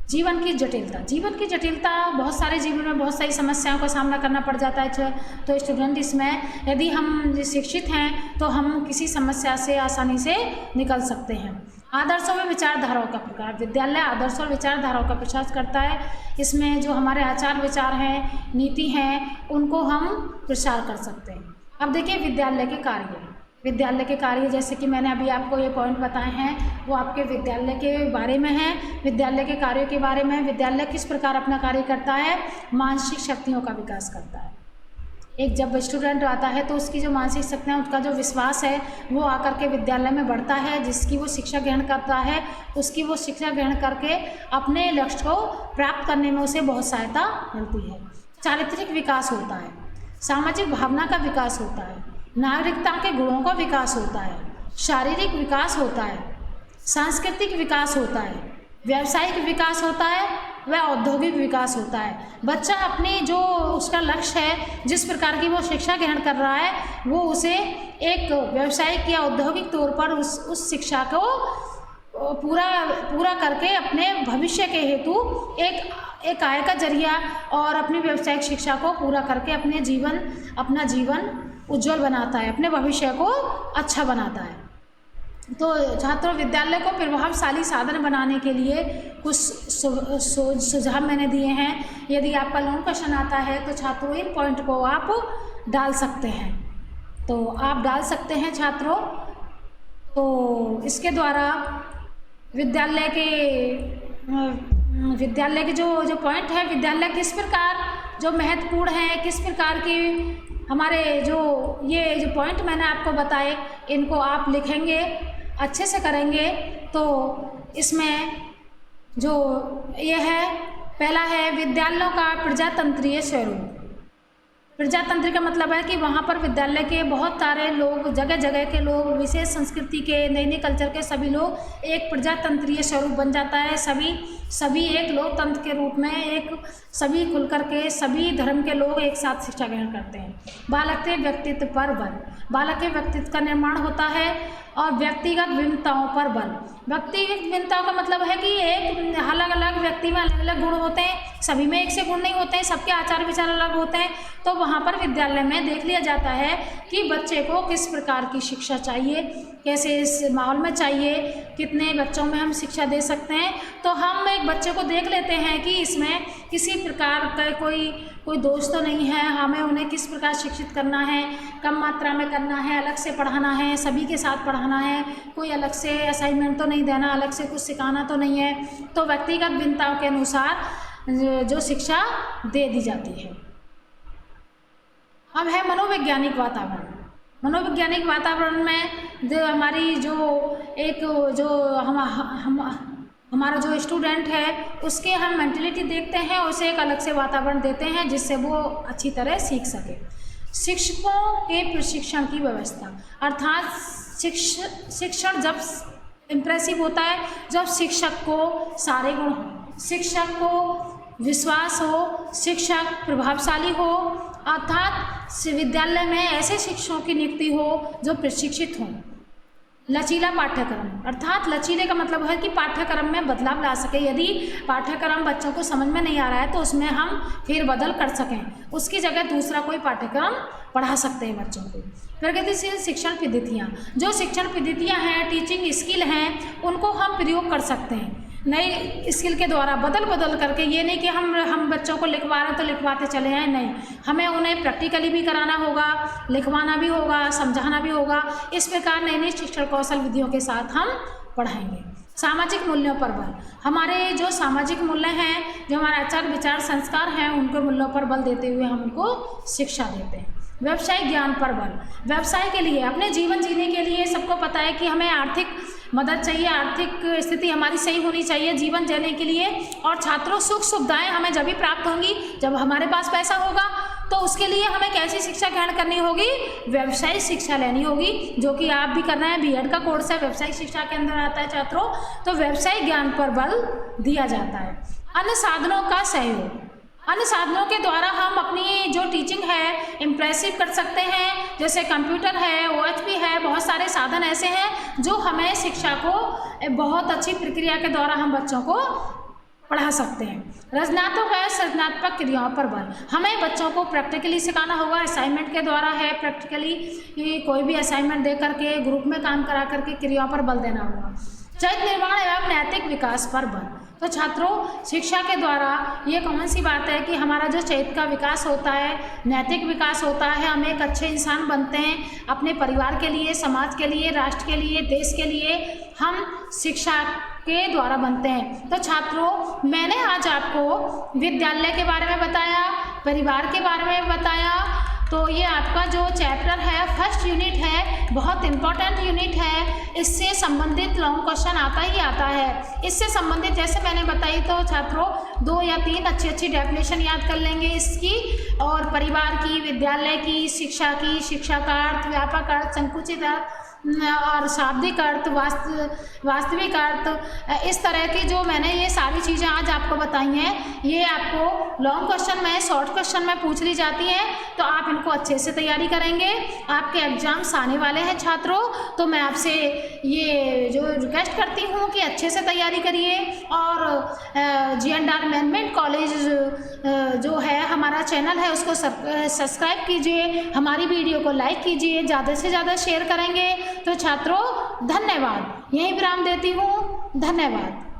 जीवन की जटिलता, बहुत सारे जीवन में बहुत सारी समस्याओं का सामना करना पड़ जाता है। तो स्टूडेंट इसमें यदि हम शिक्षित हैं तो हम किसी समस्या से आसानी से निकल सकते हैं। आदर्शों में विचारधाराओं का प्रकार, विद्यालय आदर्श और विचारधाराओं का प्रसार करता है। इसमें जो हमारे आचार विचार हैं, नीति हैं, उनको हम प्रसार कर सकते हैं। अब देखिए विद्यालय के कार्य जैसे कि मैंने अभी आपको ये पॉइंट बताए हैं वो आपके विद्यालय के बारे में हैं, विद्यालय के कार्यों के बारे में। विद्यालय किस प्रकार अपना कार्य करता है, मानसिक शक्तियों का विकास करता है। एक जब स्टूडेंट आता है तो उसकी जो मानसिक शक्तियाँ, उसका जो विश्वास है वो आकर के विद्यालय में बढ़ता है, जिसकी वो शिक्षा ग्रहण करता है, उसकी वो शिक्षा ग्रहण करके अपने लक्ष्य को प्राप्त करने में उसे बहुत सहायता मिलती है। चारित्रिक विकास होता है, सामाजिक भावना का विकास होता है, नागरिकता के गुणों का विकास होता है, शारीरिक विकास होता है, सांस्कृतिक विकास होता है, व्यावसायिक विकास होता है व औद्योगिक विकास होता है। बच्चा अपनी जो उसका लक्ष्य है, जिस प्रकार की वो शिक्षा ग्रहण कर रहा है, वो उसे एक व्यावसायिक या औद्योगिक तौर पर उस शिक्षा को पूरा करके अपने भविष्य के हेतु एक आय का जरिया और अपनी व्यावसायिक शिक्षा को पूरा करके अपना जीवन उज्जवल बनाता है, अपने भविष्य को अच्छा बनाता है। तो छात्रों, विद्यालय को प्रभावशाली साधन बनाने के लिए कुछ सुझाव मैंने दिए हैं। यदि आपका लॉन्ग क्वेश्चन आता है तो छात्रों इन पॉइंट को आप डाल सकते हैं, तो आप डाल सकते हैं छात्रों। तो इसके द्वारा विद्यालय के जो पॉइंट है, विद्यालय किस प्रकार जो महत्वपूर्ण है, किस प्रकार की हमारे जो पॉइंट मैंने आपको बताए, इनको आप लिखेंगे, अच्छे से करेंगे। तो इसमें जो ये है, पहला है विद्यालयों का प्रजातंत्रीय स्वरूप। प्रजातंत्र का मतलब है कि वहाँ पर विद्यालय के बहुत सारे लोग, जगह जगह के लोग, विशेष संस्कृति के, नए नए कल्चर के सभी लोग एक प्रजातंत्रीय स्वरूप बन जाता है। सभी एक लोकतंत्र के रूप में सभी खुल करके सभी धर्म के लोग एक साथ शिक्षा ग्रहण करते हैं। बालक के व्यक्तित्व पर बल, बालक के व्यक्तित्व का निर्माण होता है और व्यक्तिगत भिन्नताओं पर बल। व्यक्तिगत भिन्नताओं का मतलब है कि एक अलग अलग व्यक्ति में अलग अलग गुण होते हैं, सभी में एक से गुण नहीं होते हैं, सबके आचार विचार अलग होते हैं। तो वहाँ पर विद्यालय में देख लिया जाता है कि बच्चे को किस प्रकार की शिक्षा चाहिए, कैसे इस माहौल में चाहिए, कितने बच्चों में हम शिक्षा दे सकते हैं। तो हम एक बच्चे को देख लेते हैं कि इसमें किसी प्रकार का कोई दोष तो नहीं है, हमें उन्हें किस प्रकार शिक्षित करना है, कम मात्रा में करना है, अलग से पढ़ाना है, सभी के साथ पढ़ाना है, कोई अलग से असाइनमेंट तो नहीं देना, अलग से कुछ सिखाना तो नहीं है। तो व्यक्तिगत भिन्नताओं के अनुसार जो शिक्षा दे दी जाती है। अब है मनोवैज्ञानिक वातावरण। मनोवैज्ञानिक वातावरण में हमारा जो स्टूडेंट है उसके हम मेंटलिटी देखते हैं, उसे एक अलग से वातावरण देते हैं जिससे वो अच्छी तरह सीख सके। शिक्षकों के प्रशिक्षण की व्यवस्था, अर्थात शिक्षण जब इम्प्रेसिव होता है जब शिक्षक को सारे गुण हों, शिक्षक को विश्वास हो, शिक्षक प्रभावशाली हो, अर्थात विद्यालय में ऐसे शिक्षकों की नियुक्ति हो जो प्रशिक्षित हों। लचीला पाठ्यक्रम, अर्थात लचीले का मतलब है कि पाठ्यक्रम में बदलाव ला सके। यदि पाठ्यक्रम बच्चों को समझ में नहीं आ रहा है तो उसमें हम फेर बदल कर सकें, उसकी जगह दूसरा कोई पाठ्यक्रम पढ़ा सकते हैं बच्चों को। प्रगतिशील शिक्षण पद्धतियाँ, जो शिक्षण पद्धतियाँ हैं, टीचिंग स्किल हैं, उनको हम प्रयोग कर सकते हैं नई स्किल के द्वारा बदल करके। ये नहीं कि हम बच्चों को लिखवा रहे हैं तो लिखवाते चले हैं, नहीं, हमें उन्हें प्रैक्टिकली भी कराना होगा, लिखवाना भी होगा, समझाना भी होगा। इस प्रकार नई नई शिक्षण कौशल विधियों के साथ हम पढ़ाएंगे। सामाजिक मूल्यों पर बल, हमारे जो सामाजिक मूल्य हैं, जो हमारे आचार विचार संस्कार हैं, उनके मूल्यों पर बल देते हुए हम उनको शिक्षा देते हैं। व्यवसायिक ज्ञान पर बल, व्यवसाय के लिए, अपने जीवन जीने के लिए सबको पता है कि हमें आर्थिक मदद चाहिए, आर्थिक स्थिति हमारी सही होनी चाहिए जीवन जीने के लिए। और छात्रों, सुख सुविधाएं हमें जब भी प्राप्त होंगी जब हमारे पास पैसा होगा। तो उसके लिए हमें कैसी शिक्षा ग्रहण करनी होगी? व्यवसायिक शिक्षा लेनी होगी, जो कि आप भी कर रहे हैं। बीएड का कोर्स है, व्यवसायिक शिक्षा के अंदर आता है छात्रों। तो व्यवसायिक ज्ञान पर बल दिया जाता है। अन्य साधनों का सहयोग, अन्य साधनों के द्वारा हम अपनी जो टीचिंग है इम्प्रेसिव कर सकते हैं, जैसे कंप्यूटर है, OHP है, बहुत सारे साधन ऐसे हैं जो हमें शिक्षा को बहुत अच्छी प्रक्रिया के द्वारा हम बच्चों को पढ़ा सकते हैं। रचनात्मक है, सृजनात्मक क्रियाओं पर बल, हमें बच्चों को प्रैक्टिकली सिखाना होगा, असाइनमेंट के द्वारा है, प्रैक्टिकली कोई भी असाइनमेंट दे करके, ग्रुप में काम करा करके क्रियाओं पर बल देना होगा। चरित्र निर्माण एवं नैतिक विकास पर बल, तो छात्रों, शिक्षा के द्वारा ये कौन सी बात है कि हमारा जो चरित्र का विकास होता है, नैतिक विकास होता है, हम एक अच्छे इंसान बनते हैं अपने परिवार के लिए, समाज के लिए, राष्ट्र के लिए, देश के लिए, हम शिक्षा के द्वारा बनते हैं। तो छात्रों, मैंने आज आपको विद्यालय के बारे में बताया, परिवार के बारे में बताया। तो ये आपका जो चैप्टर है, फर्स्ट यूनिट है, बहुत इम्पॉर्टेंट यूनिट है। इससे संबंधित लॉन्ग क्वेश्चन आता ही आता है। इससे संबंधित जैसे मैंने बताई, तो छात्रों 2 या 3 अच्छी डेफिनेशन याद कर लेंगे इसकी, और परिवार की, विद्यालय की, शिक्षा की, शिक्षा का अर्थ, व्यापक अर्थ, संकुचित अर्थ और शाब्दिक अर्थ, वास्तविक अर्थ, इस तरह की जो मैंने ये सारी चीज़ें आज आपको बताई हैं, ये आपको लॉन्ग क्वेश्चन में, शॉर्ट क्वेश्चन में पूछ ली जाती हैं। तो आप इनको अच्छे से तैयारी करेंगे। आपके एग्जाम्स आने वाले हैं छात्रों, तो मैं आपसे ये जो रिक्वेस्ट करती हूँ कि अच्छे से तैयारी करिए। और G&R मैनेजमेंट कॉलेज जो है हमारा चैनल है, उसको सब्सक्राइब कीजिए, हमारी वीडियो को लाइक कीजिए, ज़्यादा से ज़्यादा शेयर करेंगे। तो छात्रों, धन्यवाद। यहीं विराम देती हूँ। धन्यवाद।